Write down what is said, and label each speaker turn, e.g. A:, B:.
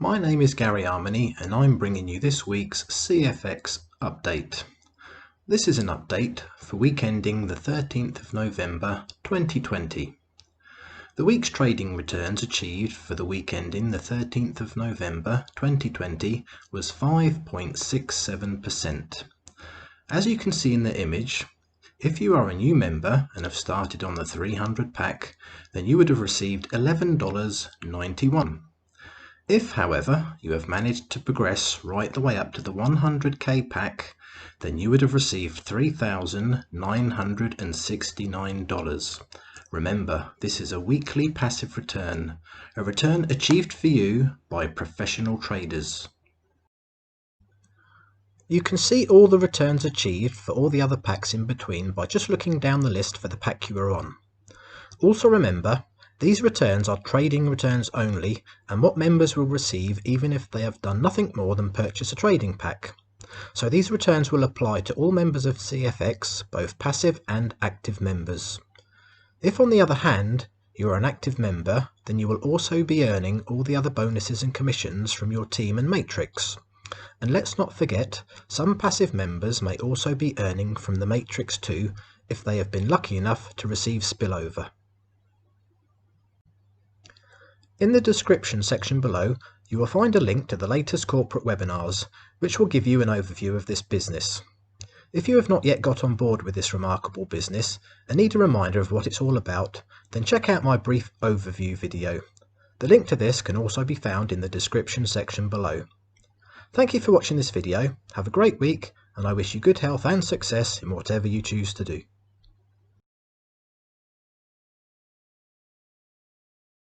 A: My name is Gary Armony and I'm bringing you this week's CFX update. This is an update for week ending the 13th of November 2020. The week's trading returns achieved for the week ending the 13th of November 2020 was 5.67%. As you can see in the image, if you are a new member and have started on the 300 pack, then you would have received $11.91. If, however, you have managed to progress right the way up to the 100k pack, then you would have received $3,969. Remember, this is a weekly passive return, a return achieved for you by professional traders. You can see all the returns achieved for all the other packs in between by just looking down the list for the pack you are on. Also remember, these returns are trading returns only and what members will receive even if they have done nothing more than purchase a trading pack. So these returns will apply to all members of CFX, both passive and active members. If on the other hand, you are an active member, then you will also be earning all the other bonuses and commissions from your team and matrix. And let's not forget, some passive members may also be earning from the matrix too if they have been lucky enough to receive spillover. In the description section below, you will find a link to the latest corporate webinars, which will give you an overview of this business. If you have not yet got on board with this remarkable business and need a reminder of what it's all about, then check out my brief overview video. The link to this can also be found in the description section below. Thank you for watching this video, have a great week, and I wish you good health and success in whatever you choose to do.